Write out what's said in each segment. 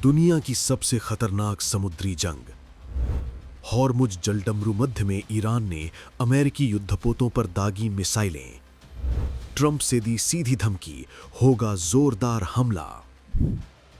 दुनिया की सबसे खतरनाक समुद्री जंग। हॉर्मुज जलडमरू मध्य में ईरान ने अमेरिकी युद्धपोतों पर दागी मिसाइलें। ट्रंप से दी सीधी धमकी, होगा जोरदार हमला।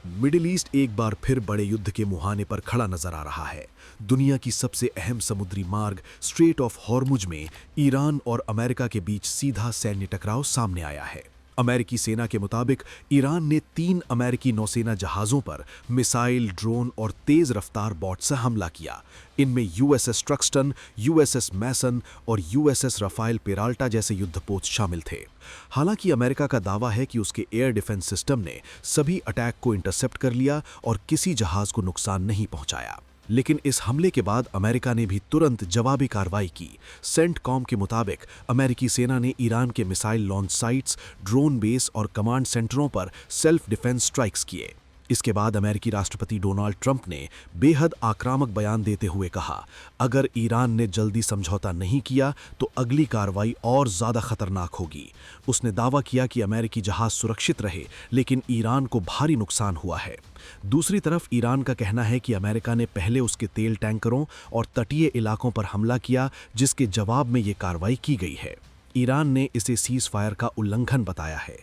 मिडिल ईस्ट एक बार फिर बड़े युद्ध के मुहाने पर खड़ा नजर आ रहा है। दुनिया की सबसे अहम समुद्री मार्ग स्ट्रेट ऑफ हॉर्मुज में ईरान और अमेरिका के बीच सीधा सैन्य टकराव सामने आया है। अमेरिकी सेना के मुताबिक ईरान ने 3 अमेरिकी नौसेना जहाज़ों पर मिसाइल, ड्रोन और तेज रफ्तार बॉट से हमला किया। इनमें यूएसएस ट्रक्सटन, यूएसएस मैसन और यूएसएस राफेल पेराल्टा जैसे युद्धपोत शामिल थे। हालांकि अमेरिका का दावा है कि उसके एयर डिफेंस सिस्टम ने सभी अटैक को इंटरसेप्ट कर लिया और किसी जहाज को नुकसान नहीं पहुंचाया। लेकिन इस हमले के बाद अमेरिका ने भी तुरंत जवाबी कार्रवाई की। सेंटकॉम के मुताबिक अमेरिकी सेना ने ईरान के missile launch sites, drone base और कमांड सेंटरों पर सेल्फ डिफेंस स्ट्राइक्स किए। इसके बाद अमेरिकी राष्ट्रपति डोनाल्ड ट्रंप ने बेहद आक्रामक बयान देते हुए कहा, अगर ईरान ने जल्दी समझौता नहीं किया तो अगली कार्रवाई और ज़्यादा खतरनाक होगी। उसने दावा किया कि अमेरिकी जहाज सुरक्षित रहे, लेकिन ईरान को भारी नुकसान हुआ है। दूसरी तरफ ईरान का कहना है कि अमेरिका ने पहले उसके तेल टैंकरों और तटीय इलाकों पर हमला किया, जिसके जवाब में ये कार्रवाई की गई है। ईरान ने इसे सीज फायर का उल्लंघन बताया है।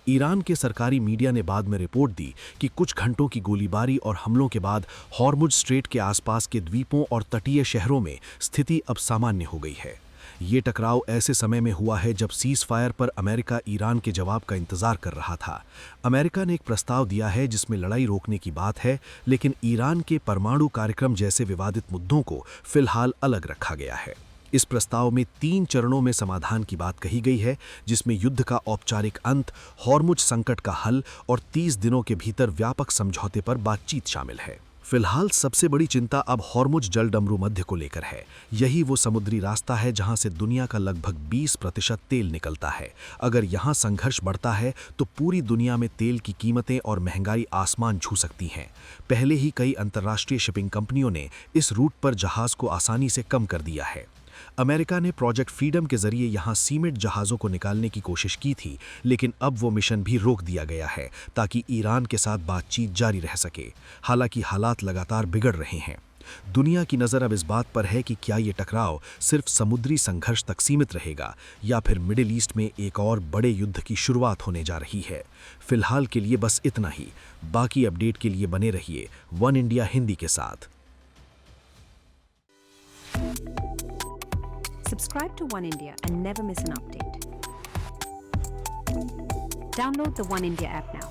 ईरान के सरकारी मीडिया ने बाद में रिपोर्ट दी कि कुछ घंटों की गोलीबारी और हमलों के बाद हॉर्मुज स्ट्रेट के आसपास के द्वीपों और तटीय शहरों में स्थिति अब सामान्य हो गई है। ये टकराव ऐसे समय में हुआ है जब सीज फायर पर अमेरिका ईरान के जवाब का इंतजार कर रहा था। अमेरिका ने एक प्रस्ताव दिया है जिसमें लड़ाई रोकने की बात है, लेकिन ईरान के परमाणु कार्यक्रम जैसे विवादित मुद्दों को फिलहाल अलग रखा गया है। इस प्रस्ताव में 3 चरणों में समाधान की बात कही गई है, जिसमें युद्ध का औपचारिक अंत, हॉर्मुज संकट का हल और 30 दिनों के भीतर व्यापक समझौते पर बातचीत शामिल है। फिलहाल सबसे बड़ी चिंता अब हॉर्मुज जलडमरू मध्य को लेकर है। यही वो समुद्री रास्ता है जहां से दुनिया का लगभग 20% तेल निकलता है। अगर यहां संघर्ष बढ़ता है तो पूरी दुनिया में तेल की कीमतें और महंगाई आसमान छू सकती हैं। पहले ही कई अंतर्राष्ट्रीय शिपिंग कंपनियों ने इस रूट पर जहाज को आसानी से कम कर दिया है। अमेरिका ने प्रोजेक्ट फ्रीडम के जरिए यहां सीमेंट जहाज़ों को निकालने की कोशिश की थी, लेकिन अब वो मिशन भी रोक दिया गया है ताकि ईरान के साथ बातचीत जारी रह सके। हालांकि हालात लगातार बिगड़ रहे हैं। दुनिया की नज़र अब इस बात पर है कि क्या ये टकराव सिर्फ समुद्री संघर्ष तक सीमित रहेगा या फिर मिडिल ईस्ट में एक और बड़े युद्ध की शुरुआत होने जा रही है। फिलहाल के लिए बस इतना ही। बाकी अपडेट के लिए बने रहिए वन इंडिया हिंदी के साथ। Subscribe to One India and never miss an update. Download the One India app now.